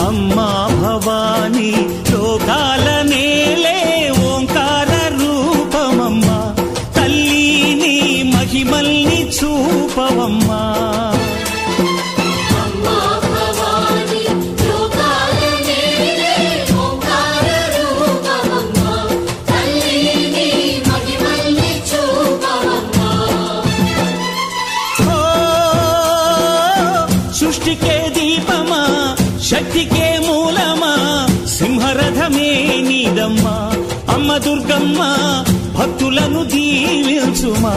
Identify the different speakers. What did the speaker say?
Speaker 1: అమ్మా భవానీ లోకాల నేలే ఓంకార రూపమమ్మా, తల్లి నీ మహిమల్ని చూపవమ్మా. సృష్టికే దీపమా, శక్తికే మూలమా, సింహరథమే నీదమ్మా. అమ్మ దుర్గమ్మ భక్తులను దీవించుమా.